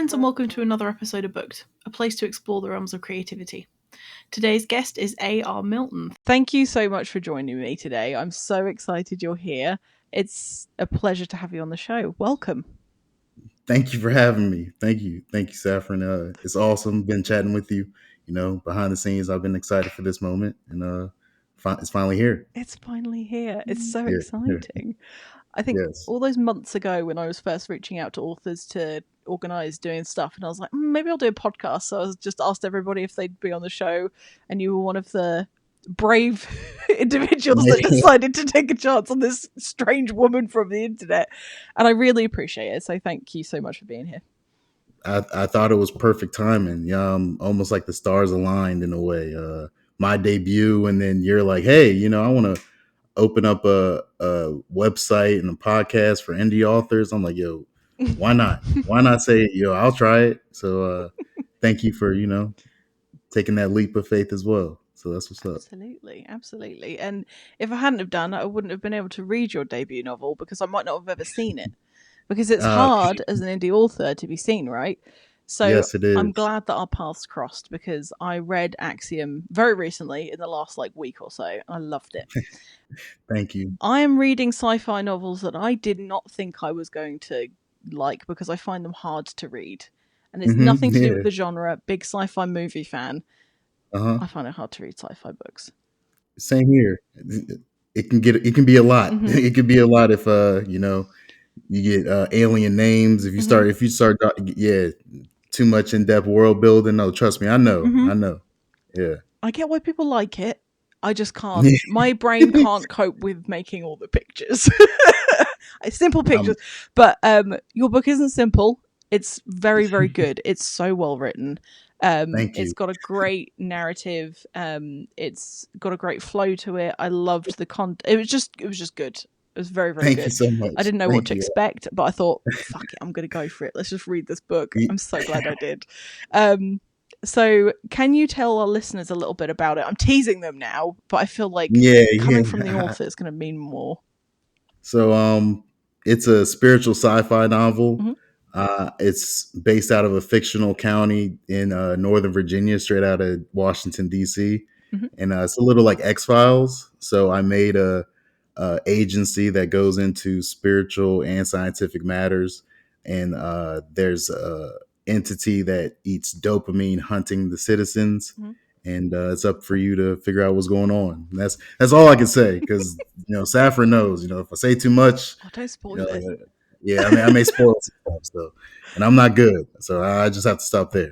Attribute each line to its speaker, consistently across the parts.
Speaker 1: friends, and welcome to another episode of Booked, a place to explore the realms of creativity. Today's guest is A.R. Milton. Thank you so much for joining me today. I'm so excited you're here. It's a pleasure to have you on the show. Welcome.
Speaker 2: Thank you for having me. Thank you, Saffron. It's awesome. Been chatting with you. Behind the scenes, I've been excited for this moment, and it's finally here.
Speaker 1: It's finally here. It's so
Speaker 2: Yeah,
Speaker 1: exciting. I think
Speaker 2: yes.
Speaker 1: all those months ago when I was first reaching out to authors to organise doing stuff, and I was like, maybe I'll do a podcast. So I just asked everybody if they'd be on the show, and you were one of the brave individuals that decided to take a chance on this strange woman from the internet. And I really appreciate it. So thank you so much for being here.
Speaker 2: I thought it was perfect timing. Almost like the stars aligned in a way. My debut, and then you're like, hey, I want to open up a website and a podcast for indie authors. I'm like, yo, why not? Why not say, I'll try it? So thank you for, taking that leap of faith as well. So that's what's up.
Speaker 1: Absolutely. And if I hadn't have done it, I wouldn't have been able to read your debut novel because I might not have ever seen it. Because it's hard as an indie author to be seen, right? So
Speaker 2: yes, it is.
Speaker 1: I'm glad that our paths crossed because I read Axiom very recently in the last week or so. I loved it.
Speaker 2: Thank you.
Speaker 1: I am reading sci-fi novels that I did not think I was going to like because I find them hard to read. And it's nothing to do with the genre. Big sci-fi movie fan. I find it hard to read sci-fi books.
Speaker 2: Same here. It can be a lot. It can be a lot if you get alien names. If you start too much in-depth world building. No, trust me, I know. Yeah.
Speaker 1: I get why people like it. I just can't. My brain can't cope with making all the pictures. Simple pictures. But your book isn't simple. It's very, very good. It's so well written.
Speaker 2: Thank you.
Speaker 1: It's got a great narrative. It's got a great flow to it. I loved the content. It was just good. It was very, very good.
Speaker 2: Thank you so much.
Speaker 1: I didn't know what to expect, but I thought, fuck it, I'm going to go for it. Let's just read this book. I'm so glad I did. So can you tell our listeners a little bit about it? I'm teasing them now, but I feel like coming from the author is going to mean more.
Speaker 2: So it's a spiritual sci-fi novel. It's based out of a fictional county in Northern Virginia, straight out of Washington, D.C. And it's a little like X-Files. So I made a agency that goes into spiritual and scientific matters. And there's a entity that eats dopamine hunting the citizens. And it's up for you to figure out what's going on. And that's all I can say because Saffron knows. If I say too much,
Speaker 1: don't spoil it.
Speaker 2: Yeah, I mean, I may spoil some stuff, so, and I'm not good, so I just have to stop there.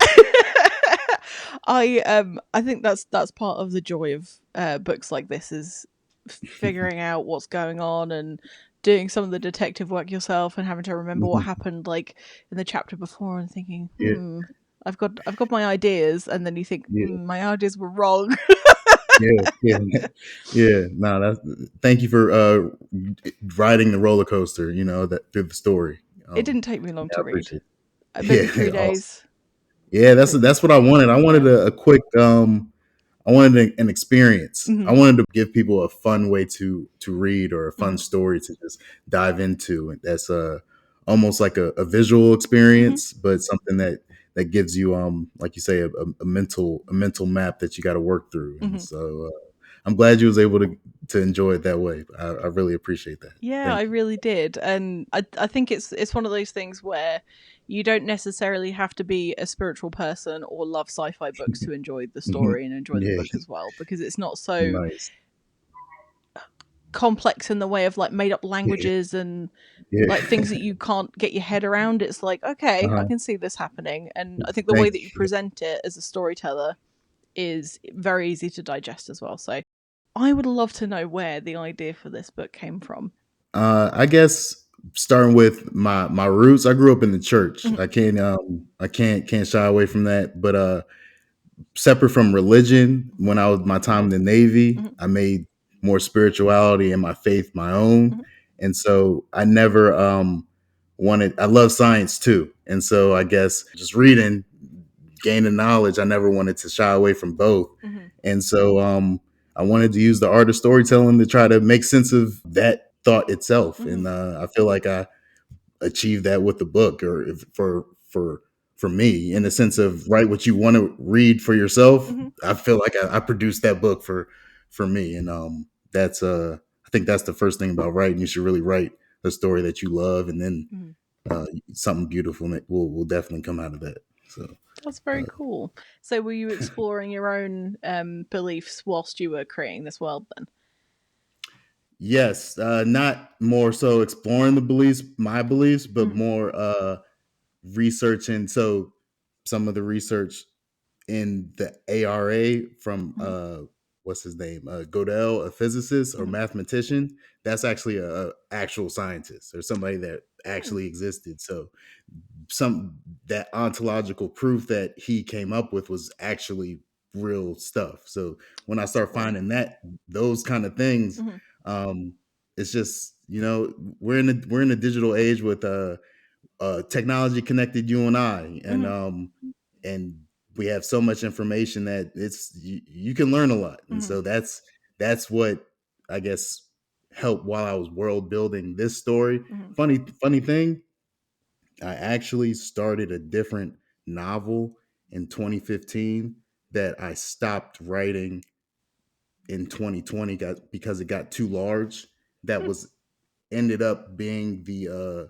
Speaker 1: I think that's part of the joy of books like this is figuring out what's going on and doing some of the detective work yourself and having to remember what happened like in the chapter before and thinking, I've got my ideas, and then you think my ideas were wrong.
Speaker 2: No, thank you for riding the roller coaster, that through the story.
Speaker 1: It didn't take me long to read. Maybe 3 days.
Speaker 2: Yeah, that's what I wanted. I wanted a quick I wanted an experience. I wanted to give people a fun way to read or a fun story to just dive into. And that's almost like a visual experience, but something that gives you like you say a mental map that you got to work through. And so I'm glad you was able to enjoy it that way. I really appreciate that.
Speaker 1: Yeah, I really did. And I think it's one of those things where you don't necessarily have to be a spiritual person or love sci-fi books to enjoy the story and enjoy the book as well, because it's not so complex in the way of like made up languages and like things that you can't get your head around. It's like, okay, I can see this happening. And I think the way that you present it as a storyteller is very easy to digest as well. So I would love to know where the idea for this book came from.
Speaker 2: I guess starting with my roots, I grew up in the church. I can't shy away from that. But separate from religion, when I was my time in the Navy, I made more spirituality and my faith my own. And so I never I love science too. And so I guess just reading, gaining knowledge, I never wanted to shy away from both. And so I wanted to use the art of storytelling to try to make sense of that thought itself. And I feel like I achieved that with the book, or for for me, in the sense of write what you want to read for yourself.
Speaker 1: Mm-hmm.
Speaker 2: I feel like I produced that book for me, and that's I think that's the first thing about writing. You should really write a story that you love, and then
Speaker 1: Mm-hmm.
Speaker 2: something beautiful will definitely come out of that. So
Speaker 1: That's very cool. So were you exploring your own beliefs whilst you were creating this world then?
Speaker 2: yes, not more so exploring the beliefs, my beliefs, but
Speaker 1: Mm-hmm.
Speaker 2: more researching. So some of the research in the ARA from
Speaker 1: Mm-hmm.
Speaker 2: what's his name, Godel, a physicist or
Speaker 1: Mm-hmm.
Speaker 2: mathematician. That's actually a actual scientist or somebody that
Speaker 1: Mm-hmm.
Speaker 2: actually existed. So some that ontological proof that he came up with was actually real stuff. So when I
Speaker 1: That's
Speaker 2: start
Speaker 1: cool.
Speaker 2: finding those kind of things,
Speaker 1: Mm-hmm.
Speaker 2: um, it's just, we're in a digital age with technology connected you and I,
Speaker 1: Mm-hmm.
Speaker 2: and we have so much information that you can learn a lot, and
Speaker 1: Mm-hmm.
Speaker 2: so that's what I guess helped while I was world building this story.
Speaker 1: Mm-hmm.
Speaker 2: Funny thing, I actually started a different novel in 2015 that I stopped writing in 2020 because it got too large. That was ended up being the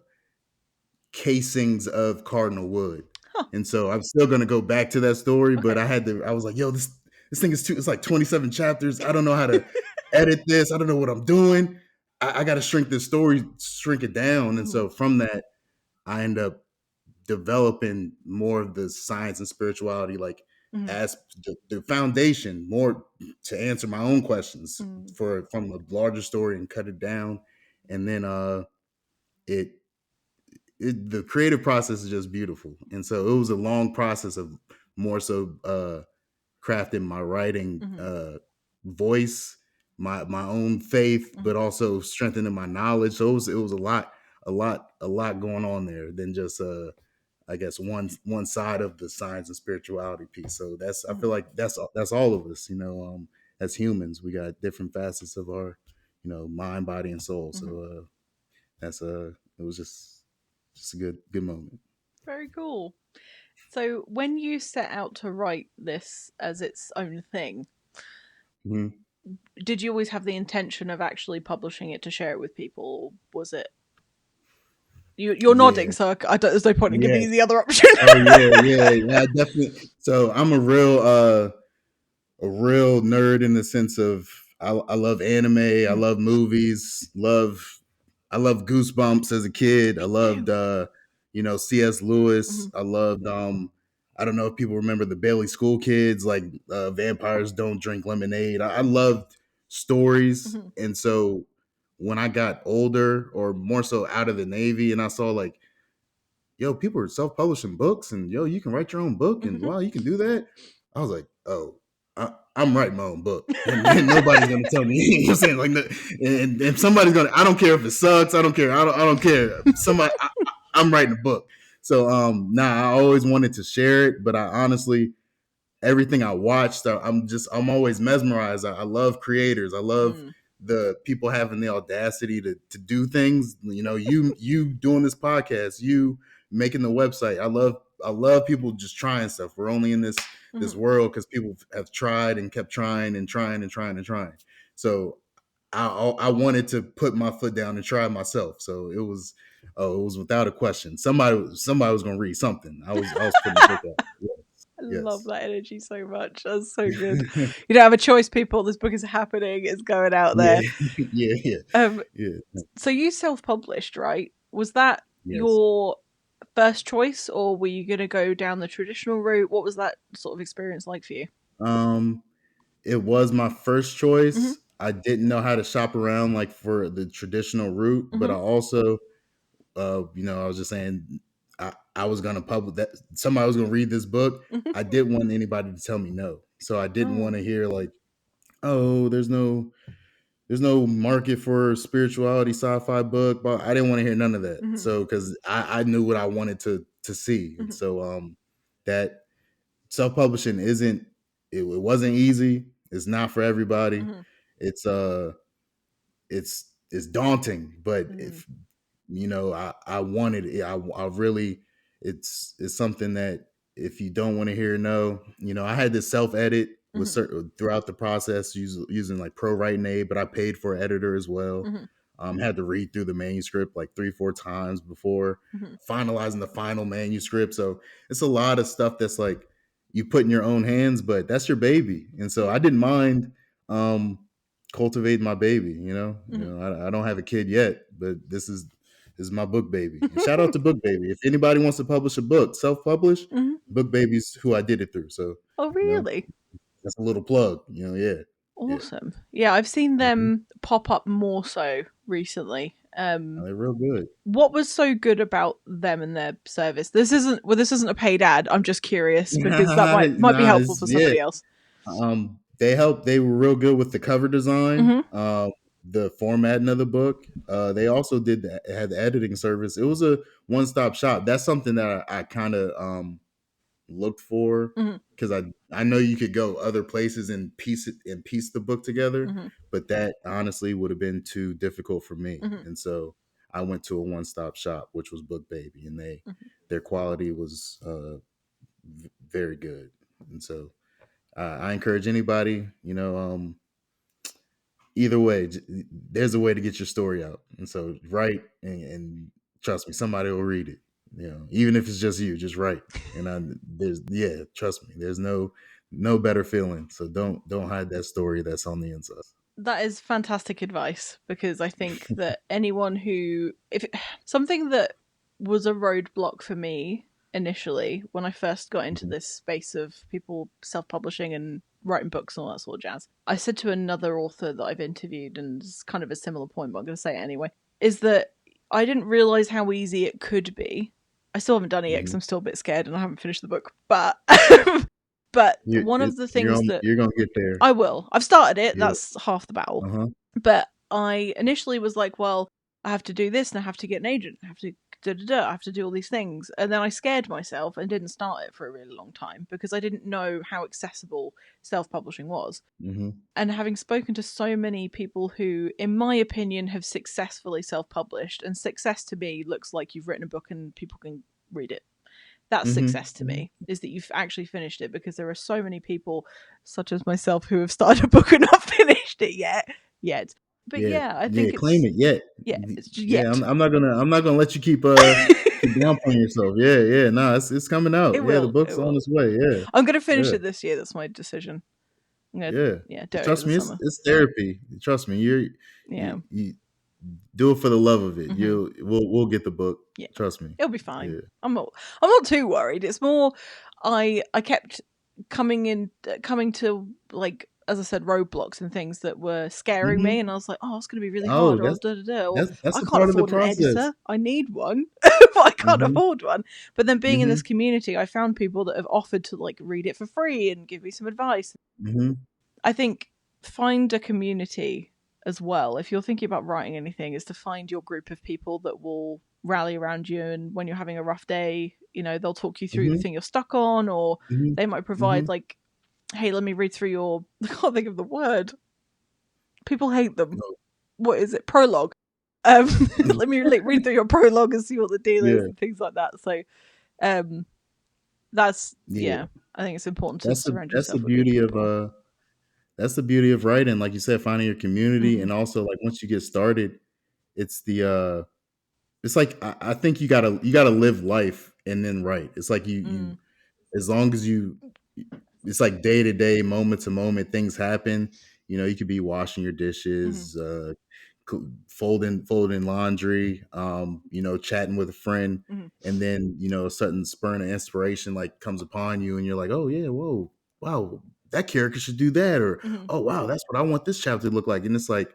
Speaker 2: casings of Cardinal-Wood.
Speaker 1: Huh.
Speaker 2: And so I'm still gonna go back to that story, but
Speaker 1: Okay.
Speaker 2: I was like, yo, this thing is it's like 27 chapters. I don't know how to edit this. I don't know what I'm doing. I gotta shrink this story, shrink it down. And
Speaker 1: Mm-hmm.
Speaker 2: so from that, I end up developing more of the science and spirituality, like
Speaker 1: Mm-hmm.
Speaker 2: as the foundation, more to answer my own questions
Speaker 1: Mm-hmm.
Speaker 2: for from a larger story and cut it down. And then it the creative process is just beautiful. And so it was a long process of more so crafting my writing
Speaker 1: Mm-hmm.
Speaker 2: voice, my own faith,
Speaker 1: Mm-hmm.
Speaker 2: but also strengthening my knowledge. So it was a lot going on there than just I guess one side of the science and spirituality piece. So I
Speaker 1: Mm-hmm.
Speaker 2: feel like that's all of us, as humans, we got different facets of our, mind, body, and soul.
Speaker 1: Mm-hmm.
Speaker 2: So that's it was just a good moment.
Speaker 1: Very cool. So when you set out to write this as its own thing,
Speaker 2: Mm-hmm.
Speaker 1: did you always have the intention of actually publishing it to share it with people? Or was it you're nodding,
Speaker 2: Yeah.
Speaker 1: so I don't, there's no point in giving you the
Speaker 2: Yes.
Speaker 1: other option.
Speaker 2: Oh yeah. Definitely. So I'm a real nerd in the sense of I love anime, I
Speaker 1: Mm-hmm.
Speaker 2: love movies, I love Goosebumps as a kid. I
Speaker 1: Me
Speaker 2: loved
Speaker 1: too.
Speaker 2: C.S. Lewis.
Speaker 1: Mm-hmm.
Speaker 2: I loved I don't know if people remember the Bailey School Kids, like Vampires Don't Drink Lemonade. I loved stories.
Speaker 1: Mm-hmm.
Speaker 2: And so when I got older, or more so out of the Navy, and I saw like, yo, people are self-publishing books, and yo, you can write your own book, and
Speaker 1: Mm-hmm.
Speaker 2: wow, you can do that. I was like, oh, I'm writing my own book, and nobody's gonna tell me. You know what I'm saying? Like, and if somebody's gonna, I don't care if it sucks. I don't care. I don't care. I'm writing a book. So I always wanted to share it, but I honestly, everything I watched, I'm always mesmerized. I love creators. I love
Speaker 1: Mm.
Speaker 2: the people having the audacity to do things. You doing this podcast, you making the website. I love people just trying stuff. We're only in this
Speaker 1: Mm-hmm.
Speaker 2: world because people have tried and kept trying and trying and trying and trying. So I wanted to put my foot down and try myself. So it was without a question. Somebody was going to read something. I was putting the book out.
Speaker 1: I love
Speaker 2: Yes.
Speaker 1: that energy so much. That's so good. You don't have a choice, people. This book is happening. It's going out
Speaker 2: Yeah,
Speaker 1: there.
Speaker 2: yeah, yeah,
Speaker 1: Um,
Speaker 2: yeah.
Speaker 1: so you self-published, right? Was that
Speaker 2: Yes.
Speaker 1: your first choice, or were you going to go down the traditional route? What was that sort of experience like for you?
Speaker 2: Um, it was my first
Speaker 1: Mm-hmm.
Speaker 2: choice. I didn't know how to shop around like for the traditional route, but
Speaker 1: Mm-hmm.
Speaker 2: I also, I was just saying, I was gonna publish that. Somebody was gonna read this book.
Speaker 1: Mm-hmm.
Speaker 2: I didn't want anybody to tell me no, so I didn't
Speaker 1: Oh.
Speaker 2: want to hear like, oh, there's no market for a spirituality sci-fi book, but I didn't want to hear none of that.
Speaker 1: Mm-hmm.
Speaker 2: So because I knew what I wanted to see, and
Speaker 1: Mm-hmm.
Speaker 2: so that self-publishing it wasn't easy. It's not for everybody.
Speaker 1: Mm-hmm.
Speaker 2: It's it's daunting, but
Speaker 1: Mm-hmm.
Speaker 2: if I wanted it, I really, it's something that if you don't want to hear no, I had to self edit with certain throughout the process using like Pro Writing Aid, but I paid for an editor as well. Had to read through the manuscript like 3-4 times before finalizing the final manuscript. So it's a lot of stuff that's like you put in your own hands, but that's your baby. And so I didn't mind cultivating my baby. I don't have a kid yet, but this is my book baby. And shout out to Book Baby. If anybody wants to publish a book, self-publish, Book Baby's who I did it through. So
Speaker 1: Oh, really?
Speaker 2: that's a little plug. Yeah.
Speaker 1: Awesome. Yeah, I've seen them pop up more so recently.
Speaker 2: They're real good.
Speaker 1: What was so good about them and their service? This isn't a paid ad. I'm just curious because that might be helpful for somebody else.
Speaker 2: They were real good with the cover design, the formatting of the book. They also had the editing service. It was a one-stop shop. That's something that I kind of looked for, because I know you could go other places and piece the book together, but that honestly would have been too difficult for me. And so I went to a one-stop shop, which was Book Baby, and their quality was very good. And so I encourage anybody, either way, there's a way to get your story out. And so write, and trust me, somebody will read it. Even if it's just you, just write. And trust me, there's no better feeling. So don't hide that story that's on the inside.
Speaker 1: That is fantastic advice, because I think that anyone something that was a roadblock for me initially when I first got into this space of people self-publishing and writing books and all that sort of jazz, I said to another author that I've interviewed, and it's kind of a similar point, but I'm going to say it anyway, is that I didn't realize how easy it could be. I still haven't done it yet because I'm still a bit scared and I haven't finished the book, but one of the things
Speaker 2: you're gonna get there.
Speaker 1: I will. I've started it. Yeah. That's half the battle. But I initially was like, well, I have to do this and I have to get an agent. I have to I have to do all these things. And then I scared myself and didn't start it for a really long time because I didn't know how accessible self-publishing was. And having spoken to so many people who, in my opinion, have successfully self-published, and success to me looks like you've written a book and people can read it. That's success to me, is that you've actually finished it, because there are so many people, such as myself, who have started a book and not finished it yet. But I think
Speaker 2: claim it yet.
Speaker 1: Yeah,
Speaker 2: I'm not gonna let you keep downplaying yourself. No, it's coming out. The book's on its way.
Speaker 1: I'm gonna finish it this year. That's my decision.
Speaker 2: Trust me, it's therapy. Trust me, you do it for the love of it. We'll get the book. Trust me,
Speaker 1: it'll be fine. I'm not too worried. It's more I kept coming to, like, as I said, roadblocks and things that were scaring me, and I was like, oh, it's going to be really hard. Or
Speaker 2: that's
Speaker 1: I
Speaker 2: a
Speaker 1: can't
Speaker 2: part
Speaker 1: afford
Speaker 2: of the
Speaker 1: an
Speaker 2: process.
Speaker 1: editor. I need one, but I can't afford one. But then being in this community, I found people that have offered to, like, read it for free and give me some advice. I think find a community as well. If you're thinking about writing anything, is to find your group of people that will rally around you, and when you're having a rough day, they'll talk you through the thing you're stuck on, or they might provide like, hey, let me read through your, I can't think of the word, people hate them, what is it, prologue. Let me read through your prologue and see what the deal is, and things like that. So that's I think it's important to surround yourself with good people.
Speaker 2: That's the beauty of writing, like you said, finding your community. And also, like, once you get started, it's it's like, I think you gotta live life and then write. It's like you as long as it's like day to day, moment to moment, things happen. You could be washing your dishes, folding laundry, chatting with a friend, and then a sudden spurn of inspiration like comes upon you, and you're like, oh yeah, whoa, wow, that character should do that, or oh wow, that's what I want this chapter to look like. And it's like,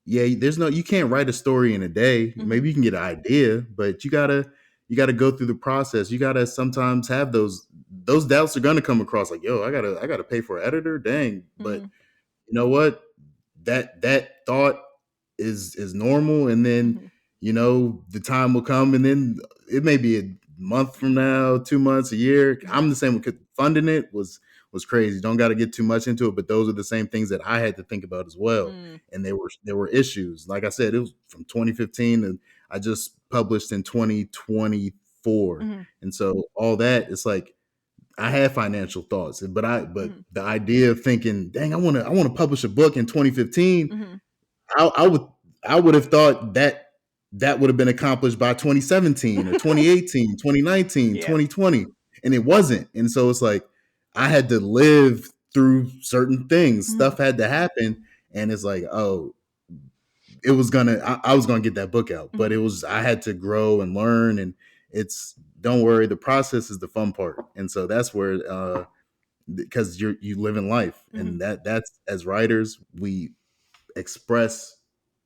Speaker 2: you can't write a story in a day. Maybe you can get an idea, but you gotta go through the process. You gotta sometimes have those doubts are gonna come across, like, yo, I gotta pay for an editor, dang. But you know what, that thought is normal, and then the time will come, and then it may be a month from now, 2 months, a year. I'm the same with funding. It was crazy. Don't got to get too much into it, but those are the same things that I had to think about as well. And there were issues. Like I said, it was from 2015, and I just published in 2023. 4. And so all that, it's like I had financial thoughts, but the idea of thinking, dang, I want to publish a book in 2015, I would have thought that would have been accomplished by 2017 or 2018, 2019, 2020, and it wasn't. And so it's like I had to live through certain things. Stuff had to happen, and it's like, oh, it was I was gonna get that book out, but I had to grow and learn, and don't worry, the process is the fun part. And so that's where because you live in life, and that's, as writers, we express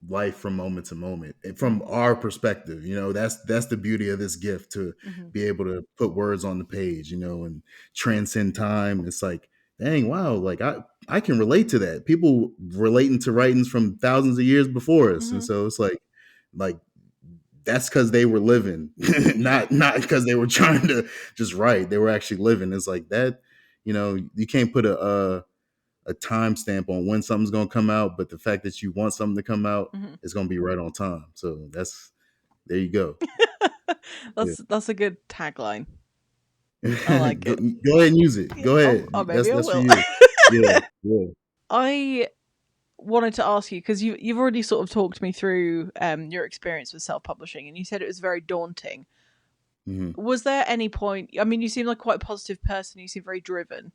Speaker 2: life from moment to moment and from our perspective. That's the beauty of this gift, to be able to put words on the page, and transcend time. It's like, dang, wow, like I can relate to that. People relating to writings from thousands of years before us. And so it's like that's because they were living, not because they were trying to just write. They were actually living. It's like that, you can't put a timestamp on when something's going to come out, but the fact that you want something to come out is going to be right on time. So there you go.
Speaker 1: That's a good tagline. I like it.
Speaker 2: Go ahead and use it. Go ahead.
Speaker 1: Maybe
Speaker 2: that's
Speaker 1: I will.
Speaker 2: for you. Yeah.
Speaker 1: I wanted to ask you, because you've already sort of talked me through your experience with self-publishing, and you said it was very daunting. Was there any point, I mean, you seem like quite a positive person, you seem very driven,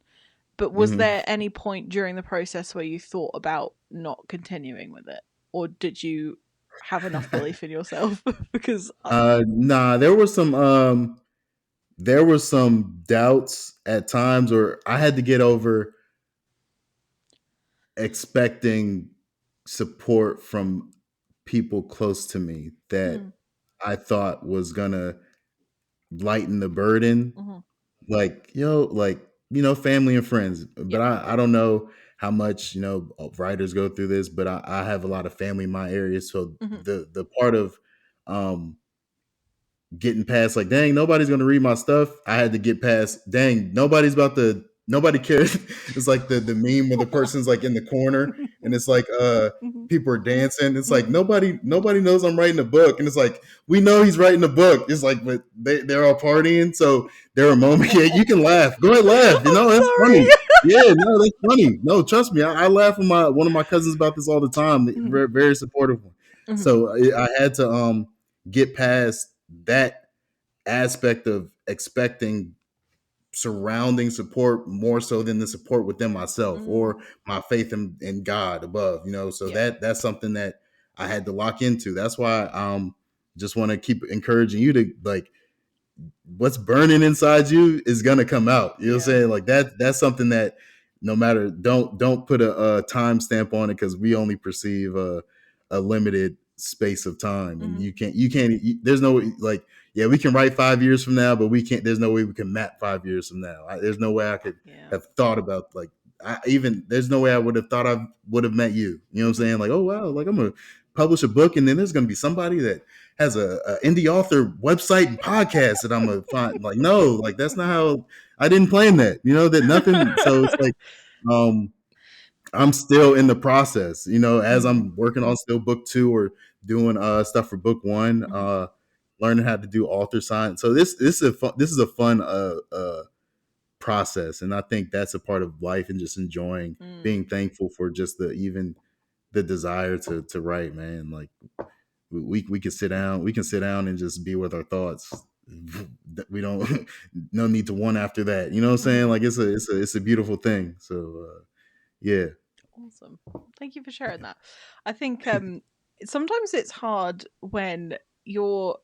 Speaker 1: but was there any point during the process where you thought about not continuing with it? Or did you have enough belief in yourself? Because
Speaker 2: nah, there were some doubts at times, or I had to get over expecting support from people close to me that I thought was gonna lighten the burden. Like, family and friends. But I don't know how much, writers go through this, but I have a lot of family in my area. So the part of getting past, like, dang, nobody's gonna read my stuff, I had to get past, dang, nobody cares. It's like the meme where the person's like in the corner and it's like people are dancing. It's like nobody knows I'm writing a book, and it's like, we know he's writing a book. It's like, but they're all partying. So there are moments, yeah, you can laugh. Go ahead, laugh. That's funny. Yeah, no, that's funny. No, trust me, I laugh with one of my cousins about this all the time. Very, very supportive one. So I had to get past that aspect of expecting surrounding support more so than the support within myself or my faith in God above, so that's something that I had to lock into. That's why just want to keep encouraging you to, like, what's burning inside you is gonna come out. You know what I'm saying? Like that's something that no matter, don't put a time stamp on it, because we only perceive a limited space of time, and you can't there's no, like, yeah, we can write 5 years from now, but we can't, there's no way we can map 5 years from now. There's no way I could have thought about, like, there's no way I would have thought I would have met you. You know what I'm saying? Like, oh wow, like, I'm gonna publish a book, and then there's gonna be somebody that has a indie author website and podcast that I'm gonna find. Like, no, like, that's not how, I didn't plan that, that nothing. So it's like, I'm still in the process, as I'm working on still book 2 or doing stuff for book 1, learning how to do author sign. So this is a fun process, and I think that's a part of life, and just enjoying being thankful for just the desire to write, man. Like, we can sit down and just be with our thoughts. We don't no need to one after that. You know what I'm saying? Like, it's a beautiful thing. So yeah.
Speaker 1: Awesome. Thank you for sharing that. I think sometimes it's hard when you're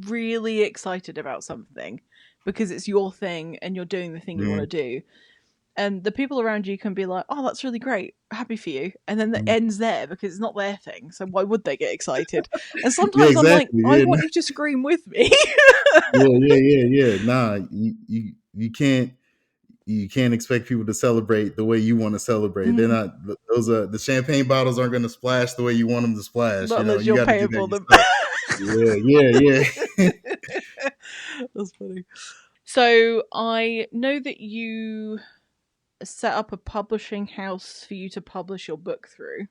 Speaker 1: really excited about something because it's your thing and you're doing the thing you want to do. And the people around you can be like, oh, that's really great, happy for you. And then it ends there because it's not their thing. So why would they get excited? And sometimes I'm like, I want you to scream with me.
Speaker 2: Yeah. Nah, you can't expect people to celebrate the way you want to celebrate. They're not, the champagne bottles aren't going to splash the way you want them to splash.
Speaker 1: Not unless
Speaker 2: you
Speaker 1: you're
Speaker 2: got to do
Speaker 1: paying for them.
Speaker 2: Yeah.
Speaker 1: That's funny. So I know that you set up a publishing house for you to publish your book through.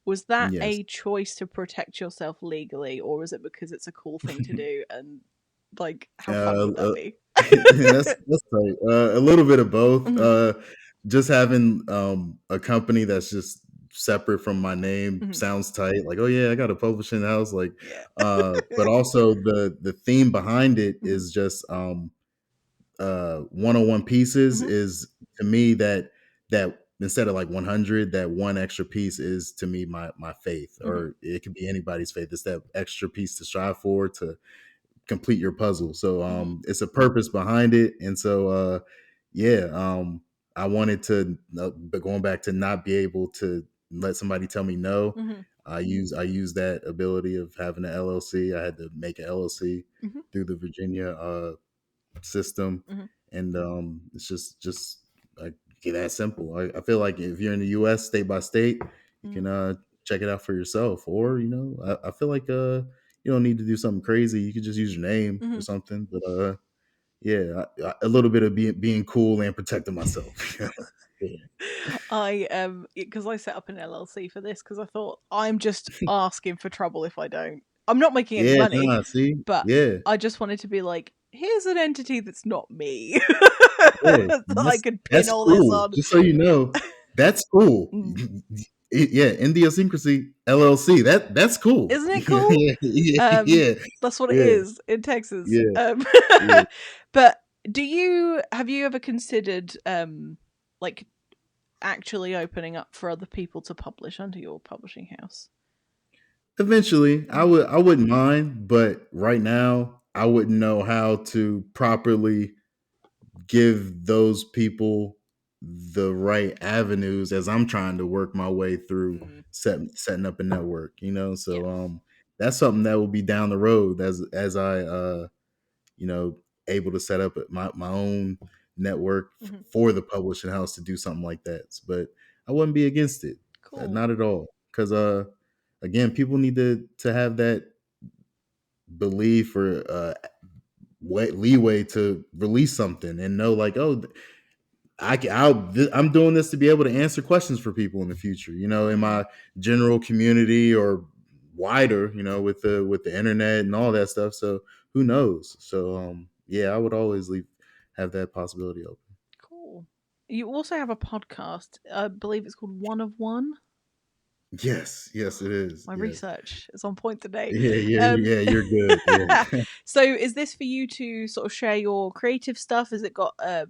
Speaker 1: Was that a choice to protect yourself legally, or was it because it's a cool thing to do and Like, how fun
Speaker 2: Uh,
Speaker 1: would that be?
Speaker 2: that's right. A little bit of both.
Speaker 1: Mhm,
Speaker 2: Just having a company that's just separate from my name
Speaker 1: mhm.
Speaker 2: sounds tight. Like, oh yeah, I got a publishing house. Like,
Speaker 1: Yeah.
Speaker 2: but also the theme behind it
Speaker 1: Mhm,
Speaker 2: is just 101 pieces
Speaker 1: mhm,
Speaker 2: is to me that instead of like 100, that one extra piece is to me my faith,
Speaker 1: mhm,
Speaker 2: or it could be anybody's faith. It's that extra piece to strive for, to complete your puzzle. So
Speaker 1: mhm,
Speaker 2: it's a purpose behind it. And so yeah, I wanted to, but going back to not be able to let somebody tell me no.
Speaker 1: mhm,
Speaker 2: I use that ability of having an LLC. I had to make an LLC
Speaker 1: mhm,
Speaker 2: through the Virginia system,
Speaker 1: mhm,
Speaker 2: and it's just like that simple. I feel like if you're in the U.S. state by state, you
Speaker 1: mhm,
Speaker 2: can check it out for yourself, or I feel like you don't need to do something crazy. You could just use your name or
Speaker 1: mhm.
Speaker 2: something. But yeah, a little bit of being cool and protecting myself. Yeah,
Speaker 1: Because I set up an LLC for this because I thought I'm just asking for trouble if I don't. I'm not making any
Speaker 2: yeah,
Speaker 1: money,
Speaker 2: nah, see,
Speaker 1: but
Speaker 2: yeah,
Speaker 1: I just wanted to be like, here's an entity that's not me
Speaker 2: yeah.
Speaker 1: that I could pin
Speaker 2: That's
Speaker 1: all this
Speaker 2: cool.
Speaker 1: on.
Speaker 2: Just so you know, that's cool.
Speaker 1: Mm.
Speaker 2: Yeah, Indiosyncrasy LLC. That's cool.
Speaker 1: Isn't it
Speaker 2: Yeah,
Speaker 1: cool? Um,
Speaker 2: yeah,
Speaker 1: that's what it
Speaker 2: yeah,
Speaker 1: is in Texas.
Speaker 2: yeah, yeah.
Speaker 1: But have you ever considered like actually opening up for other people to publish under your publishing house?
Speaker 2: Eventually,
Speaker 1: Mm,
Speaker 2: I wouldn't mind, but right now, I wouldn't know how to properly give those people the right avenues as I'm trying to work my way through
Speaker 1: mm,
Speaker 2: setting up a network.
Speaker 1: yeah.
Speaker 2: So that's something that will be down the road as I you know, able to set up my own network
Speaker 1: Mhm.
Speaker 2: for the publishing house to do something like that. But I wouldn't be against it,
Speaker 1: Cool.
Speaker 2: not at all, because again, people need to have that belief or leeway to release something and know like, oh, I'm doing this to be able to answer questions for people in the future. In
Speaker 1: Mm,
Speaker 2: my general community or wider, with the internet and all that stuff. So who knows? So yeah, I would always have that possibility open.
Speaker 1: cool. You also have a podcast. I believe it's called One of One.
Speaker 2: Yes, yes, it is.
Speaker 1: My
Speaker 2: Yes,
Speaker 1: research is on point today.
Speaker 2: yeah, yeah,
Speaker 1: Um,
Speaker 2: yeah. You're good. Yeah.
Speaker 1: so, is this for you to sort of share your creative stuff? Has it got a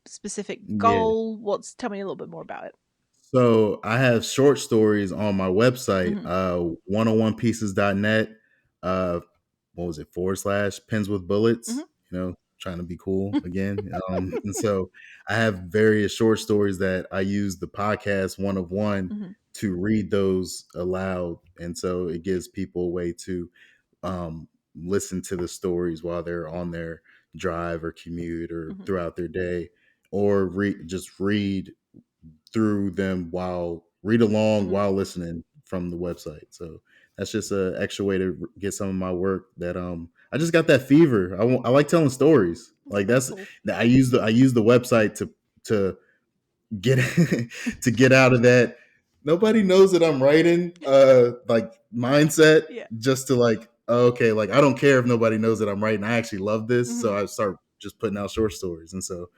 Speaker 1: specific
Speaker 2: Yeah.
Speaker 1: goal? Tell me a little bit more about it.
Speaker 2: So I have short stories on my website,
Speaker 1: Mm-hmm.
Speaker 2: 101pieces.net. What was it, / pens with
Speaker 1: Mm-hmm.
Speaker 2: bullets, trying to be cool again. And so I have various short stories that I use the podcast One of One
Speaker 1: Mm-hmm.
Speaker 2: to read those aloud. And so it gives people a way to listen to the stories while they're on their drive or commute or
Speaker 1: Mm-hmm.
Speaker 2: throughout their day, or just read through them while read along
Speaker 1: Mm-hmm.
Speaker 2: while listening from the website. So that's just an extra way to get some of my work that I just got that fever. I like telling stories.
Speaker 1: That's
Speaker 2: Like
Speaker 1: very
Speaker 2: that's
Speaker 1: cool.
Speaker 2: I use the website to get to get out of that nobody knows that I'm writing like mindset,
Speaker 1: Yeah.
Speaker 2: just to like, okay, like I don't care if nobody knows that I'm writing. I actually love this,
Speaker 1: Mm-hmm.
Speaker 2: so I start just putting out short stories. And so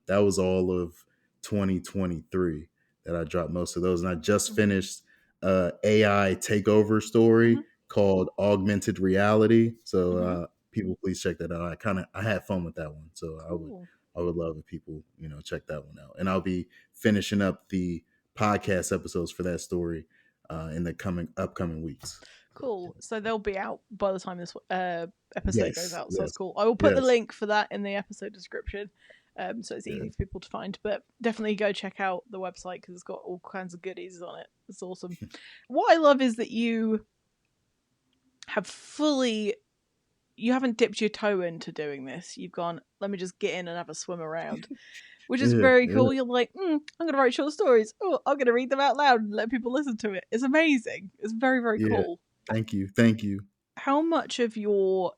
Speaker 2: that was all of 2023 that I dropped most of those. And I just
Speaker 1: Mm-hmm.
Speaker 2: finished AI takeover story
Speaker 1: Mm-hmm.
Speaker 2: called Augmented Reality. So
Speaker 1: Mm-hmm.
Speaker 2: people, please check that out. I had fun with that one, so
Speaker 1: Cool.
Speaker 2: I would love if people, check that one out. And I'll be finishing up the podcast episodes for that story in the upcoming weeks. So,
Speaker 1: Cool. So they'll be out by the time this episode goes
Speaker 2: yes,
Speaker 1: out. So that's
Speaker 2: yes,
Speaker 1: cool. I will put the
Speaker 2: yes,
Speaker 1: link for that in the episode description, so it's
Speaker 2: yeah.
Speaker 1: easy for people to find. But definitely go check out the website because it's got all kinds of goodies on it. It's awesome. What I love is that have fully you haven't dipped your toe into doing this. You've gone, let me just get in and have a swim around, which is
Speaker 2: Yeah,
Speaker 1: very
Speaker 2: yeah,
Speaker 1: cool. You're like, I'm going to write short stories. Oh, I'm going to read them out loud and let people listen to it. It's amazing. It's very, very
Speaker 2: yeah.
Speaker 1: cool.
Speaker 2: Thank you, thank you.
Speaker 1: How much of your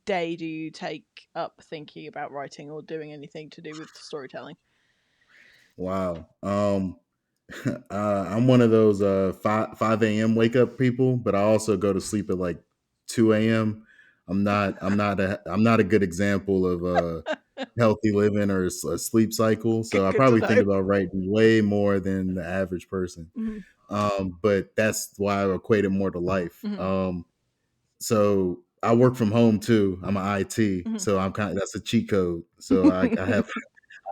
Speaker 1: day do you take up thinking about writing or doing anything to do with storytelling?
Speaker 2: Wow. I'm one of those 5 a.m. wake up people, but I also go to sleep at like 2 a.m. I'm not a good example of healthy living or a sleep cycle. So I
Speaker 1: Good to
Speaker 2: probably think
Speaker 1: know.
Speaker 2: about writing way more than the average person.
Speaker 1: Mhm.
Speaker 2: But that's why I equate it more to life.
Speaker 1: Mhm.
Speaker 2: So I work from home too. I'm an IT,
Speaker 1: Mhm.
Speaker 2: so I'm kind of that's a cheat code. So I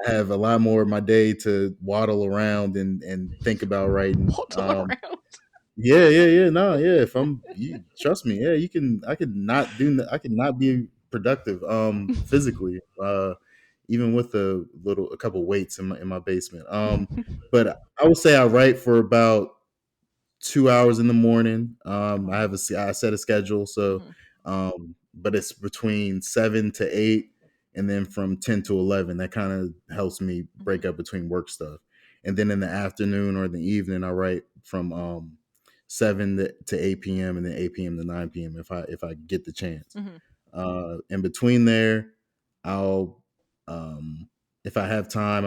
Speaker 2: have a lot more of my day to waddle around and think about writing.
Speaker 1: Waddle around.
Speaker 2: Yeah. No, yeah. If trust me, yeah, you can. I can not be productive. Physically. Even with a couple weights in my basement. But I would say I write for about 2 hours in the morning. I set a schedule, so
Speaker 1: Mhm.
Speaker 2: but it's between 7 to 8, and then from 10 to 11. That kind of helps me break
Speaker 1: Mhm.
Speaker 2: up between work stuff. And then in the afternoon or the evening, I write from 7 to 8 p.m. and then 8 p.m. to 9 p.m. if I get the chance.
Speaker 1: Mhm.
Speaker 2: In between there, I'll if I have time,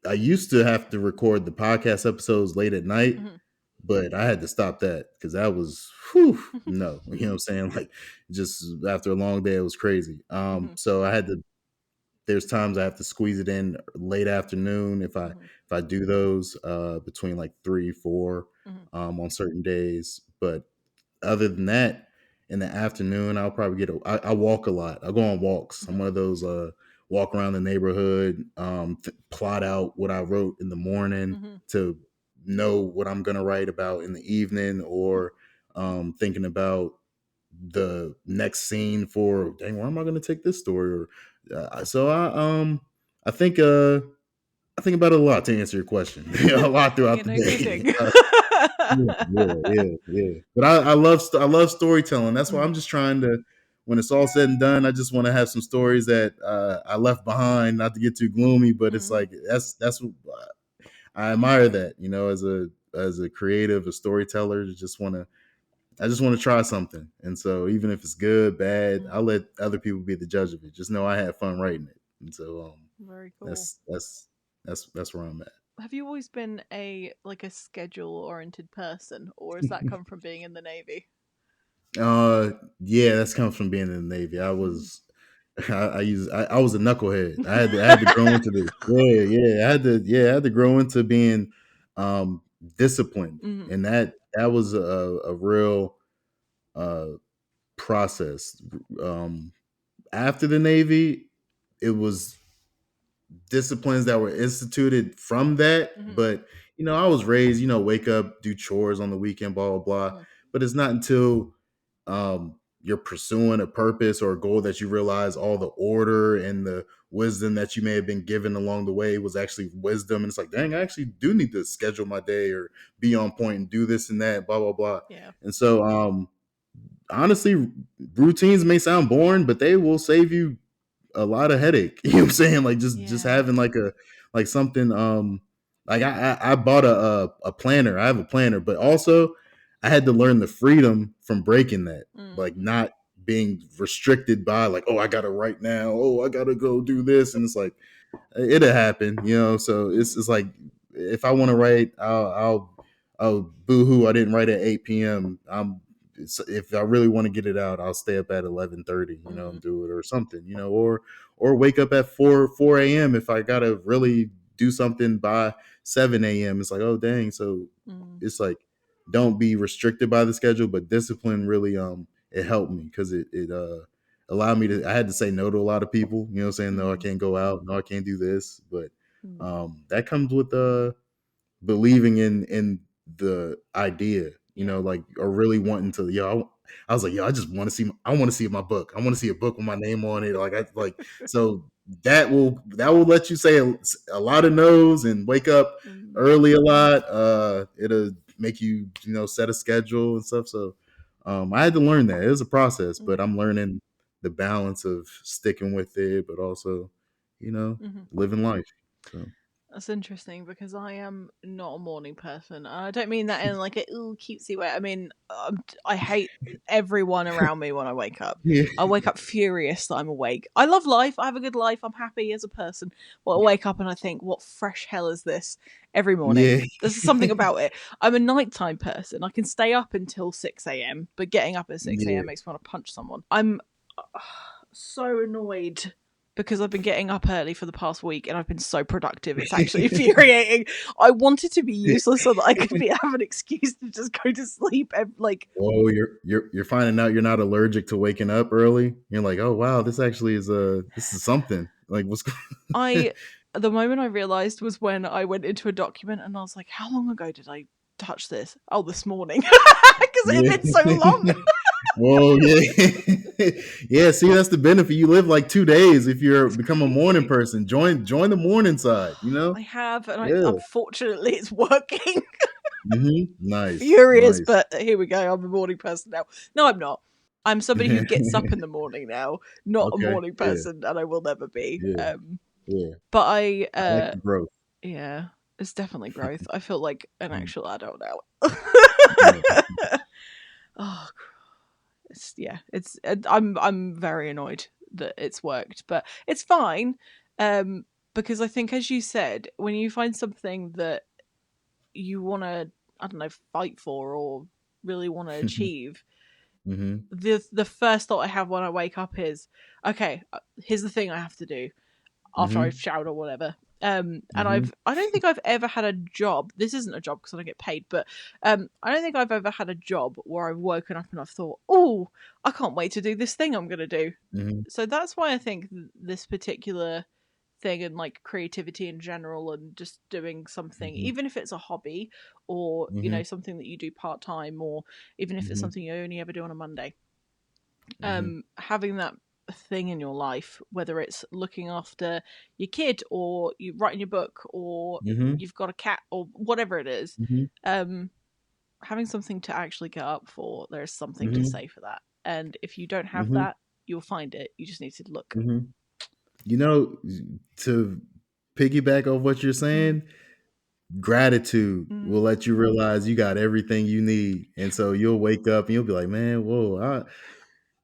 Speaker 2: I used to have to record the podcast episodes late at night,
Speaker 1: Mhm.
Speaker 2: but I had to stop that because that was whew, no, you know what I'm saying? Like just after a long day, it was crazy.
Speaker 1: Mhm.
Speaker 2: So I had to. There's times I have to squeeze it in late afternoon
Speaker 1: Mhm.
Speaker 2: if I do those between like 3, 4
Speaker 1: Mhm.
Speaker 2: on certain days. But other than that, in the afternoon, I'll probably I walk a lot. I go on walks. I'm
Speaker 1: Mhm.
Speaker 2: one of those walk around the neighborhood, plot out what I wrote in the morning
Speaker 1: Mhm.
Speaker 2: to know what I'm gonna write about in the evening, or thinking about the next scene for dang, where am I gonna take this story? Or so I think about it a lot to answer your question. A lot throughout
Speaker 1: You
Speaker 2: the
Speaker 1: know,
Speaker 2: day.
Speaker 1: kidding.
Speaker 2: Yeah. But I love storytelling. That's why I'm
Speaker 1: Mhm.
Speaker 2: just trying to. When it's all said and done, I just want to have some stories that I left behind. Not to get too gloomy, but it's
Speaker 1: Mhm.
Speaker 2: like that's what I admire that. You know, as a creative, a storyteller, I just want to try something. And so even if it's good, bad, I'll
Speaker 1: Mhm.
Speaker 2: let other people be the judge of it. Just know I had fun writing it. And so
Speaker 1: Very cool.
Speaker 2: that's where I'm at.
Speaker 1: Have you always been a schedule oriented person, or has that come from being in the Navy?
Speaker 2: Yeah, that's comes from being in the Navy.
Speaker 1: Mhm.
Speaker 2: I was a knucklehead. I had to grow into this. I had to grow into being disciplined.
Speaker 1: Mhm.
Speaker 2: And that was a real uh process. Um After the Navy, it was disciplines that were instituted from that.
Speaker 1: Mhm.
Speaker 2: But I was raised, wake up, do chores on the weekend, blah blah blah.
Speaker 1: Mhm.
Speaker 2: But it's not until you're pursuing a purpose or a goal that you realize all the order and the wisdom that you may have been given along the way was actually wisdom. And it's like, dang, I actually do need to schedule my day or be on point and do this and that, blah blah blah.
Speaker 1: Yeah.
Speaker 2: And so, honestly, routines may sound boring, but they will save you a lot of headache. You know what I'm saying? Like just
Speaker 1: Yeah.
Speaker 2: having like something like I bought a planner. I have a planner, but also I had to learn the freedom from breaking that.
Speaker 1: Mm.
Speaker 2: Like not being restricted by like, oh, I gotta write now, oh, I gotta go do this. And it's like it'll happen, so
Speaker 1: Mhm.
Speaker 2: it's like if I want to write, I'll boo-hoo I didn't write at 8 p.m. If I really want to get it out, I'll stay up at 11:30, and
Speaker 1: Mhm.
Speaker 2: do it or something, or wake up at 4 a.m. if I gotta really do something by 7 a.m. It's like, oh dang. So
Speaker 1: Mhm.
Speaker 2: it's like don't be restricted by the schedule, but discipline really it helped me because it allowed me to. I had to say no to a lot of people, saying no, I
Speaker 1: Mhm.
Speaker 2: can't go out, no, I can't do this. But
Speaker 1: Mhm.
Speaker 2: that comes with believing in the idea,
Speaker 1: Yeah.
Speaker 2: like or really wanting to. I was like, I just want to see. I want to see my book. I want to see a book with my name on it. Like I like so that will let you say a lot of no's and wake up
Speaker 1: Mhm.
Speaker 2: early a lot. It'll make you set a schedule and stuff. So I had to learn that. It was a process, but
Speaker 1: Mhm.
Speaker 2: I'm learning the balance of sticking with it, but also
Speaker 1: Mhm.
Speaker 2: living life. So.
Speaker 1: That's interesting because I am not a morning person. I don't mean that in like a cutesy way. I mean, I hate everyone around me when I wake up.
Speaker 2: Yeah,
Speaker 1: I wake up furious that I'm awake. I love life. I have a good life. I'm happy as a person. But I wake up and I think, what fresh hell is this every morning?
Speaker 2: yeah,
Speaker 1: There's something about it. I'm a nighttime person. I can stay up until 6 a.m., but getting up at 6
Speaker 2: yeah.
Speaker 1: a.m. makes me want to punch someone. I'm so annoyed because I've been getting up early for the past week and I've been so productive. It's actually infuriating. I want it to be useless so that I could have an excuse to just go to sleep. And, like,
Speaker 2: Whoa, you're finding out you're not allergic to waking up early. You're like, oh wow, this actually is this is something. Like what's
Speaker 1: the moment I realized was when I went into a document and I was like, how long ago did I touch this? Oh, this morning. Because it had been so long.
Speaker 2: Whoa, yeah. Yeah, see, that's the benefit. You live like 2 days if you're become a morning person. Join the morning side, you know?
Speaker 1: I have, and
Speaker 2: Yeah.
Speaker 1: unfortunately it's working.
Speaker 2: Nice.
Speaker 1: Furious,
Speaker 2: Nice.
Speaker 1: but here we go. I'm a morning person now. No, I'm not. I'm somebody who gets up in the morning now, not a
Speaker 2: Okay.
Speaker 1: morning
Speaker 2: Yeah.
Speaker 1: person, and I will never be.
Speaker 2: Yeah. Yeah.
Speaker 1: But
Speaker 2: I like the growth.
Speaker 1: yeah, it's definitely growth. I feel like an
Speaker 2: Mm.
Speaker 1: actual adult now.
Speaker 2: Yeah.
Speaker 1: Oh, it's. I'm very annoyed that it's worked, but it's fine. Because I think, as you said, when you find something that you want to, I don't know, fight for or really want to achieve,
Speaker 2: Mm-hmm.
Speaker 1: the first thought I have when I wake up is, okay, here's the thing I have to do after
Speaker 2: Mm-hmm.
Speaker 1: I've showered or whatever. And
Speaker 2: Mm-hmm.
Speaker 1: I don't think I've ever had a job. This isn't a job because I don't get paid, but I don't think I've ever had a job where I've woken up and I've thought, oh, I can't wait to do this thing I'm gonna do.
Speaker 2: Mm-hmm.
Speaker 1: So that's why I think this particular thing and like creativity in general and just doing something,
Speaker 2: Mm-hmm.
Speaker 1: even if it's a hobby or
Speaker 2: Mm-hmm.
Speaker 1: something that you do part time, or even if it's
Speaker 2: Mm-hmm.
Speaker 1: something you only ever do on a Monday,
Speaker 2: Mm-hmm.
Speaker 1: having that thing in your life, whether it's looking after your kid or you writing your book or
Speaker 2: Mm-hmm.
Speaker 1: you've got a cat or whatever it is,
Speaker 2: Mm-hmm.
Speaker 1: having something to actually get up for, there's something to
Speaker 2: Mm-hmm.
Speaker 1: say for that. And if you don't have
Speaker 2: Mm-hmm.
Speaker 1: that, you'll find it. You just need to look.
Speaker 2: Mm-hmm. You know, to piggyback off what you're
Speaker 1: Mm.
Speaker 2: saying, gratitude
Speaker 1: Mm.
Speaker 2: will let you realize you got everything you need. And so you'll wake up and you'll be like, man, whoa,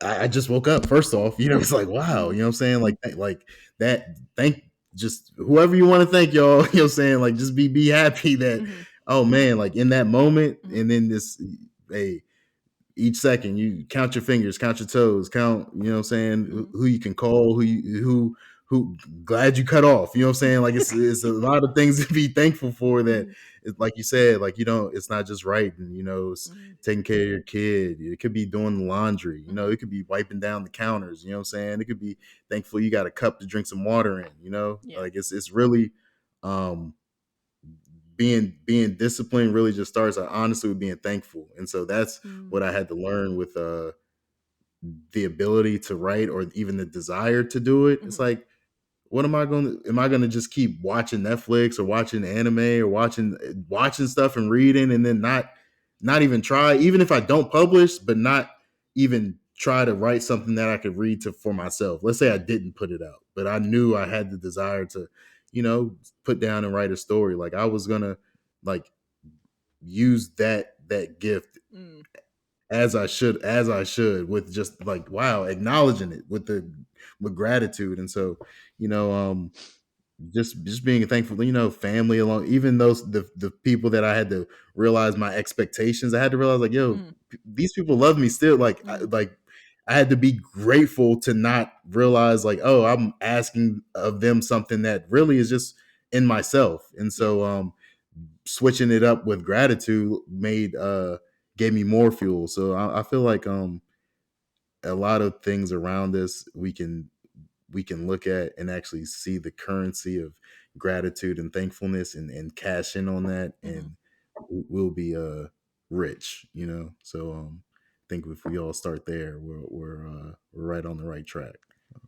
Speaker 2: I just woke up. First off, it's like, wow,
Speaker 1: Mm.
Speaker 2: you know what I'm saying? Like that, thank just whoever you want to thank, y'all, you know what I'm saying? Like just be happy that,
Speaker 1: Mm-hmm.
Speaker 2: oh man, like in that moment,
Speaker 1: Mm-hmm.
Speaker 2: and then this, hey, each second you count your fingers, count your toes, count, you know what I'm saying,
Speaker 1: Mm-hmm.
Speaker 2: who you can call, who glad you cut off, you know what I'm saying? Like it's a lot of things to be thankful for that. It's like you said, like it's not just writing, it's
Speaker 1: Mm-hmm.
Speaker 2: taking care of your kid. It could be doing the laundry,
Speaker 1: Mm-hmm.
Speaker 2: it could be wiping down the counters, you know what I'm saying? It could be thankful you got a cup to drink some water in,
Speaker 1: Yeah.
Speaker 2: like it's really um being disciplined really just starts honestly with being thankful. And so that's
Speaker 1: Mm.
Speaker 2: what I had to learn with the ability to write or even the desire to do it. It's
Speaker 1: Mm-hmm.
Speaker 2: like, what am I going to just keep watching Netflix or watching anime or watching stuff and reading and then not even try, even if I don't publish, but not even try to write something that I could read to for myself. Let's say I didn't put it out, but I knew I had the desire to, put down and write a story. Like I was going to like use that gift
Speaker 1: Mm.
Speaker 2: as I should with just like, wow, acknowledging it with gratitude. And so, you know, just being thankful, family along, even those the people that I had to realize my expectations. I had to realize like, yo,
Speaker 1: Mm.
Speaker 2: these people love me still. Like,
Speaker 1: Mm.
Speaker 2: I had to be grateful to not realize like, oh, I'm asking of them something that really is just in myself. And
Speaker 1: Yeah.
Speaker 2: so, switching it up with gratitude gave me more fuel. So I feel like a lot of things around us we can look at and actually see the currency of gratitude and thankfulness and cash in on that,
Speaker 1: Mm-hmm.
Speaker 2: and we'll be rich, so I think if we all start there, we're right on the right track. So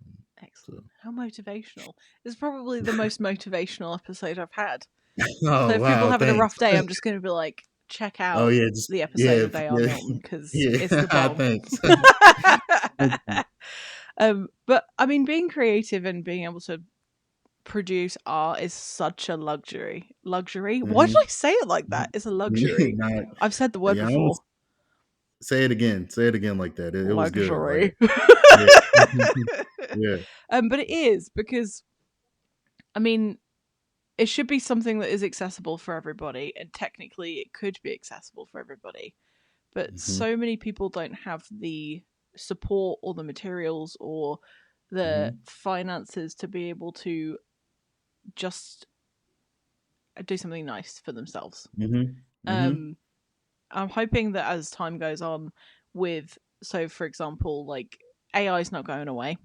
Speaker 1: Excellent. How motivational. It's probably the most motivational episode I've had. So
Speaker 2: oh
Speaker 1: if people
Speaker 2: wow,
Speaker 1: having a
Speaker 2: thanks.
Speaker 1: rough day, I'm just going to be like, check
Speaker 2: Oh
Speaker 1: out
Speaker 2: yeah, just
Speaker 1: the episode
Speaker 2: yeah,
Speaker 1: of They Are
Speaker 2: yeah.
Speaker 1: Milton because it's the
Speaker 2: Yeah.
Speaker 1: bomb.
Speaker 2: Thanks. Thank you.
Speaker 1: But I mean, being creative and being able to produce art is such a luxury. Luxury? Why did
Speaker 2: Mm-hmm.
Speaker 1: I say it like that? It's a luxury.
Speaker 2: Not,
Speaker 1: I've said the word
Speaker 2: yeah, I
Speaker 1: before.
Speaker 2: almost say it again. Say it again like that. It was good. Like,
Speaker 1: Luxury.
Speaker 2: yeah. Yeah.
Speaker 1: But it is because, I mean, it should be something that is accessible for everybody, and technically it could be accessible for everybody. But
Speaker 2: Mm-hmm.
Speaker 1: so many people don't have the support or the materials or the
Speaker 2: Mm-hmm.
Speaker 1: finances to be able to just do something nice for themselves.
Speaker 2: Mm-hmm. Mm-hmm.
Speaker 1: Um, I'm hoping that as time goes on, with so for example, like AI is not going away,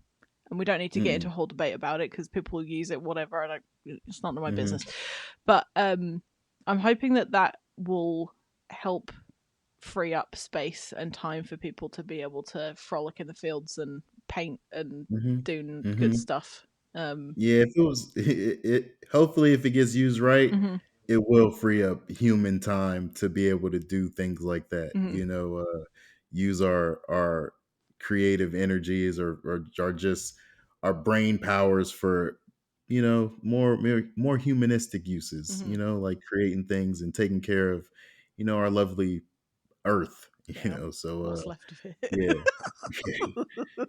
Speaker 1: and we don't need to get into a whole debate about it because people use it, whatever. It's none of my
Speaker 2: Mm-hmm.
Speaker 1: business. But I'm hoping that that will help free up space and time for people to be able to frolic in the fields and paint and
Speaker 2: Mm-hmm.
Speaker 1: do good
Speaker 2: Mm-hmm.
Speaker 1: stuff.
Speaker 2: Yeah, if it was, hopefully, if it gets used right,
Speaker 1: Mm-hmm,
Speaker 2: it will free up human time to be able to do things like that.
Speaker 1: mm-hmm,
Speaker 2: Use our creative energies or just our brain powers for more humanistic uses.
Speaker 1: mm-hmm.
Speaker 2: Like creating things and taking care of our lovely Earth.
Speaker 1: Yeah,
Speaker 2: So
Speaker 1: what's left of it.
Speaker 2: yeah.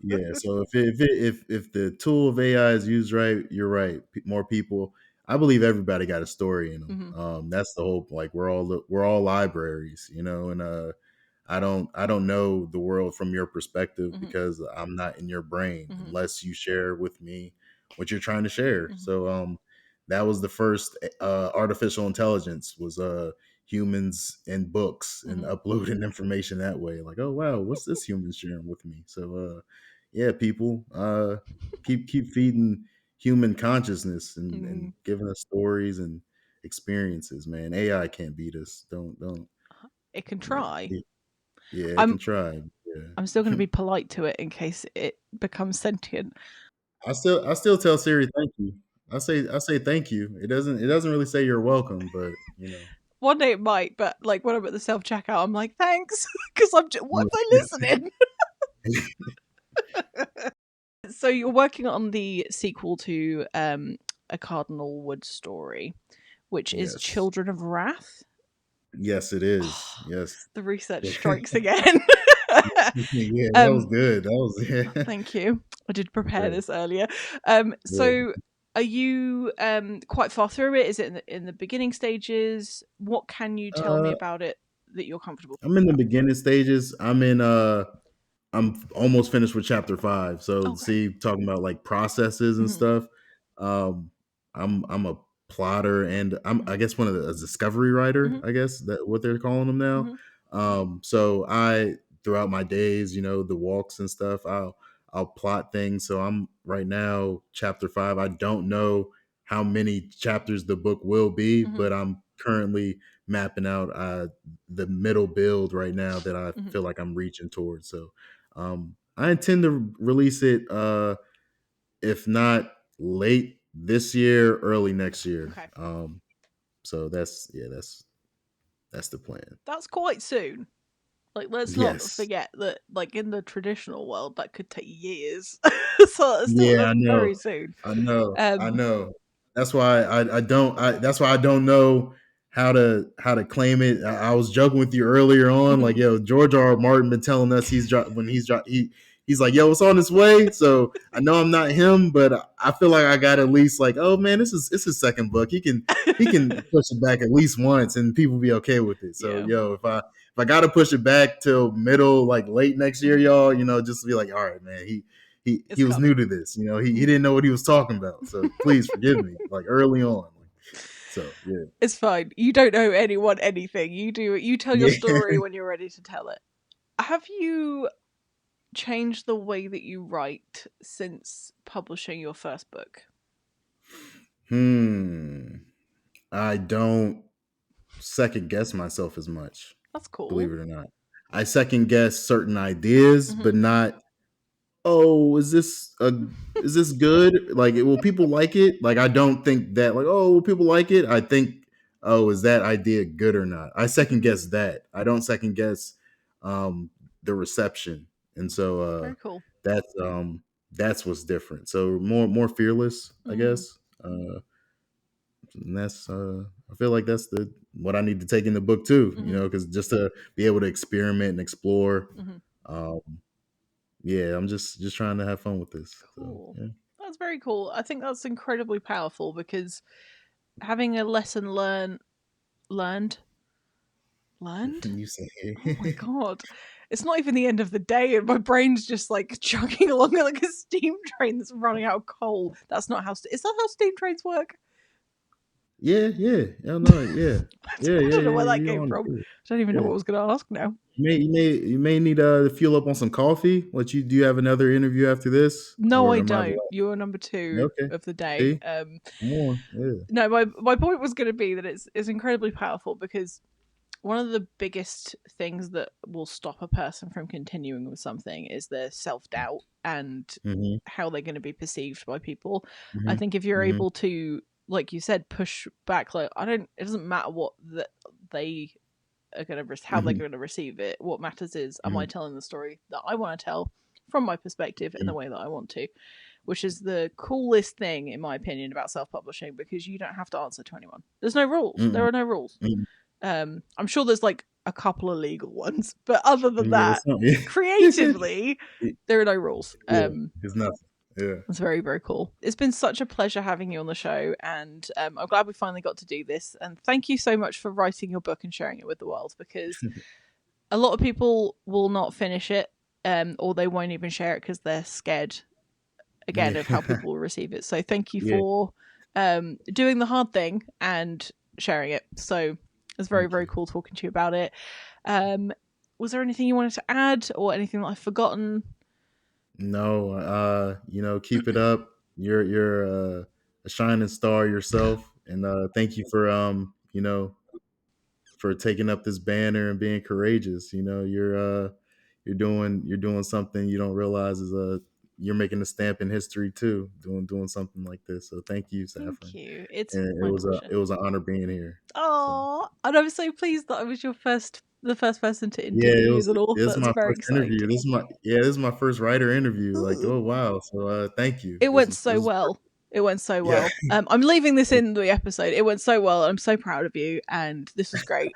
Speaker 2: Yeah, so if the tool of AI is used right, you're right. More people. I believe everybody got a story in them.
Speaker 1: Mm-hmm,
Speaker 2: That's the hope. Like we're all libraries, and I don't know the world from your perspective
Speaker 1: mm-hmm,
Speaker 2: because I'm not in your brain
Speaker 1: mm-hmm,
Speaker 2: unless you share with me what you're trying to share.
Speaker 1: mm-hmm,
Speaker 2: So that was the first artificial intelligence was humans in books and
Speaker 1: mm-hmm,
Speaker 2: uploading information that way. Like, oh wow, what's this human sharing with me? So yeah, people keep feeding human consciousness and
Speaker 1: mm-hmm.
Speaker 2: giving us stories and experiences, man. AI can't beat us. Don't
Speaker 1: It can
Speaker 2: yeah.
Speaker 1: try.
Speaker 2: Yeah, it
Speaker 1: I'm
Speaker 2: can try.
Speaker 1: I'm still going to
Speaker 2: Yeah.
Speaker 1: be polite to it in case it becomes sentient.
Speaker 2: I still tell Siri thank you. I say thank you. It doesn't really say you're welcome, but
Speaker 1: One day it might, but like when I'm at the self checkout, I'm like, thanks, because what
Speaker 2: Yeah.
Speaker 1: am I listening? So you're working on the sequel to a Cardinal-Wood Story, which is
Speaker 2: Yes.
Speaker 1: Children of Wrath.
Speaker 2: Yes, it is.
Speaker 1: Oh,
Speaker 2: Yes.
Speaker 1: the research
Speaker 2: Yeah.
Speaker 1: strikes again.
Speaker 2: Yeah, that was
Speaker 1: um,
Speaker 2: good. That was yeah.
Speaker 1: thank you. I did prepare
Speaker 2: Yeah.
Speaker 1: this earlier.
Speaker 2: Yeah.
Speaker 1: So are you quite far through it? Is it in the beginning stages? What can you tell me
Speaker 2: Uh,
Speaker 1: about it that you're comfortable
Speaker 2: I'm in the
Speaker 1: about?
Speaker 2: beginning stages. I'm almost finished with chapter 5. So
Speaker 1: Okay.
Speaker 2: see, talking about like processes and
Speaker 1: Hmm.
Speaker 2: stuff. Um, I'm a plotter and I guess one of a discovery writer.
Speaker 1: Hmm.
Speaker 2: I guess that what they're calling them now.
Speaker 1: Hmm.
Speaker 2: So I throughout my days, the walks and stuff, I'll plot things. So I'm right now chapter 5. I don't know how many chapters the book will be,
Speaker 1: Hmm.
Speaker 2: but I'm currently mapping out the middle build right now that I
Speaker 1: Hmm.
Speaker 2: feel like I'm reaching towards. So I intend to release it, if not late this year, early next year.
Speaker 1: Okay.
Speaker 2: So that's the plan.
Speaker 1: That's quite soon. Like, let's not
Speaker 2: Yes.
Speaker 1: forget that, like, in the traditional world, that could take years. So
Speaker 2: Yeah,
Speaker 1: that's
Speaker 2: I know.
Speaker 1: very soon.
Speaker 2: I know. I
Speaker 1: Um,
Speaker 2: know. That's why I don't. That's why I don't know how to claim it. I was joking with you earlier on, like, yo, George R. R. Martin been telling us he's like, yo, it's on its way. So I know I'm not him, but I feel like I got at least like, oh man, it's his second book. He can push it back at least once, and people be okay with it. So
Speaker 1: yeah.
Speaker 2: yo, if I gotta push it back till middle, like late next year,
Speaker 1: Mhm.
Speaker 2: y'all, just to be like, all right, man, he
Speaker 1: It's
Speaker 2: was new
Speaker 1: coming.
Speaker 2: to this. He didn't know what he was talking about. So please forgive me, like early on. So yeah,
Speaker 1: It's fine. You don't owe anyone anything. You do. You tell your
Speaker 2: yeah.
Speaker 1: story when you're ready to tell it. Have you changed the way that you write since publishing your first book?
Speaker 2: Hmm. I don't second guess myself as much,
Speaker 1: That's
Speaker 2: believe
Speaker 1: cool.
Speaker 2: it or not. I second guess certain ideas,
Speaker 1: Hmm.
Speaker 2: but not, oh, is this good? Like, will people like it? Like, I don't think that. Like, oh, will people like it? I think, oh, is that idea good or not? I second guess that. I don't second guess um, the reception, and so
Speaker 1: Very cool.
Speaker 2: that's what's different. So more fearless, I
Speaker 1: Hmm.
Speaker 2: guess. And that's I feel like that's the what I need to take in the book too, you know, because just to be able to experiment and explore. Um, yeah, I'm just trying to have fun with this. So
Speaker 1: Cool.
Speaker 2: yeah.
Speaker 1: That's very cool. I think that's incredibly powerful because having a lesson learned.
Speaker 2: You say
Speaker 1: Oh my god. It's not even the end of the day and my brain's just like chugging along like a steam train that's running out of coal. That's not how is that how steam trains work?
Speaker 2: Yeah, yeah, yeah, no, yeah,
Speaker 1: I
Speaker 2: yeah, yeah,
Speaker 1: don't know
Speaker 2: yeah.
Speaker 1: where that
Speaker 2: You
Speaker 1: came
Speaker 2: on it?
Speaker 1: from.
Speaker 2: Yeah.
Speaker 1: I don't even know
Speaker 2: Yeah.
Speaker 1: what I was going to ask now.
Speaker 2: You may need to fuel up on some coffee. Do you have another interview after this,
Speaker 1: No,
Speaker 2: or
Speaker 1: I
Speaker 2: am I the
Speaker 1: don't.
Speaker 2: last?
Speaker 1: You're number 2
Speaker 2: Okay,
Speaker 1: of the day.
Speaker 2: see, come on, yeah.
Speaker 1: No, my point was going to be that it's incredibly powerful because one of the biggest things that will stop a person from continuing with something is their self-doubt and
Speaker 2: Mm-hmm,
Speaker 1: how they're going to be perceived by people. I
Speaker 2: mm-hmm,
Speaker 1: think if you're
Speaker 2: mm-hmm,
Speaker 1: able to, like you said, push back, like it doesn't matter what they are going to how they're
Speaker 2: mm-hmm,
Speaker 1: going to receive it. What matters is, am
Speaker 2: mm-hmm,
Speaker 1: I telling the story that I want to tell from my perspective in
Speaker 2: mm-hmm,
Speaker 1: the way that I want to, which is the coolest thing in my opinion about self-publishing, because you don't have to answer to anyone. There's no rules.
Speaker 2: mm-hmm,
Speaker 1: There are no rules.
Speaker 2: mm-hmm.
Speaker 1: I'm sure there's like a couple of legal ones, but other than
Speaker 2: Yeah,
Speaker 1: that,
Speaker 2: it's not, yeah.
Speaker 1: creatively, there are no rules.
Speaker 2: Yeah, it's nothing. Yeah.
Speaker 1: It's very, very cool. It's been such a pleasure having you on the show, and I'm glad we finally got to do this. And thank you so much for writing your book and sharing it with the world, because a lot of people will not finish it, or they won't even share it because they're scared again
Speaker 2: Yeah.
Speaker 1: of how people will receive it. So thank you
Speaker 2: Yeah.
Speaker 1: for doing the hard thing and sharing it. So it's very,
Speaker 2: Thank
Speaker 1: very
Speaker 2: you.
Speaker 1: cool talking to you about it. Was there anything you wanted to add or anything that I've forgotten?
Speaker 2: No, keep it up. You're a shining star yourself, and thank you for for taking up this banner and being courageous. You're doing something you don't realize is you're making a stamp in history too, doing something like this. So thank you,
Speaker 1: Thank
Speaker 2: Saffron.
Speaker 1: you. It's
Speaker 2: And it
Speaker 1: my
Speaker 2: was
Speaker 1: pleasure.
Speaker 2: an honor being here. So
Speaker 1: Oh, and I'm so pleased that I was the first person to
Speaker 2: yeah, it
Speaker 1: interview
Speaker 2: was
Speaker 1: an author.
Speaker 2: this is
Speaker 1: It's
Speaker 2: my
Speaker 1: very
Speaker 2: first interview.
Speaker 1: exciting.
Speaker 2: This is my first writer interview. Like,
Speaker 1: Ooh.
Speaker 2: oh wow. So thank you.
Speaker 1: It
Speaker 2: This
Speaker 1: went
Speaker 2: is this
Speaker 1: so
Speaker 2: is
Speaker 1: well. It went so
Speaker 2: yeah.
Speaker 1: well. I'm leaving this in the episode. It went so well. I'm so proud of you, and this was great.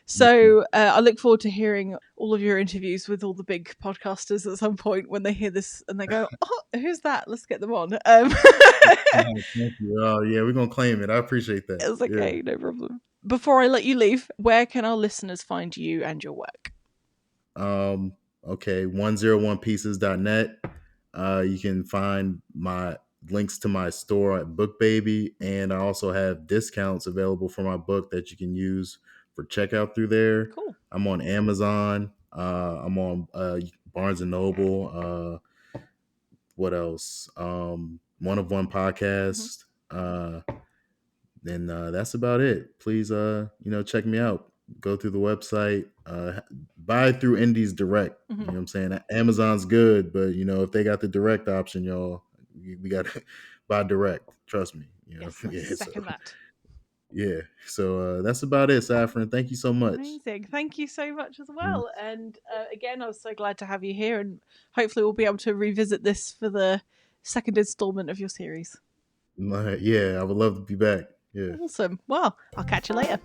Speaker 1: So I look forward to hearing all of your interviews with all the big podcasters at some point when they hear this and they go, "Oh, who's that? Let's get them on."
Speaker 2: Thank you. Oh yeah, we're gonna claim it. I appreciate that.
Speaker 1: It's
Speaker 2: Yeah.
Speaker 1: okay, no problem. Before I let you leave, where can our listeners find you and your work?
Speaker 2: Okay, 101pieces.net. You can find my links to my store at BookBaby, and I also have discounts available for my book that you can use for checkout through there.
Speaker 1: Cool.
Speaker 2: I'm on Amazon. I'm on Barnes and Noble. What else? One of One
Speaker 1: Mm-hmm.
Speaker 2: podcast. And that's about it. Please, check me out. Go through the website. Buy through Indies Direct. You
Speaker 1: Mm-hmm.
Speaker 2: know what I'm saying? Amazon's good, but if they got the direct option, y'all, we got to buy direct. Trust me.
Speaker 1: Yes, I
Speaker 2: Yeah. So
Speaker 1: second that.
Speaker 2: yeah. So that's about it, Saffron. Thank you so much.
Speaker 1: Amazing. Thank you so much as
Speaker 2: Mhm.
Speaker 1: well. And again, I was so glad to have you here, and hopefully, we'll be able to revisit this for the second installment of your series.
Speaker 2: Yeah, I would love to be back. Yeah.
Speaker 1: Awesome. Well, I'll catch you later.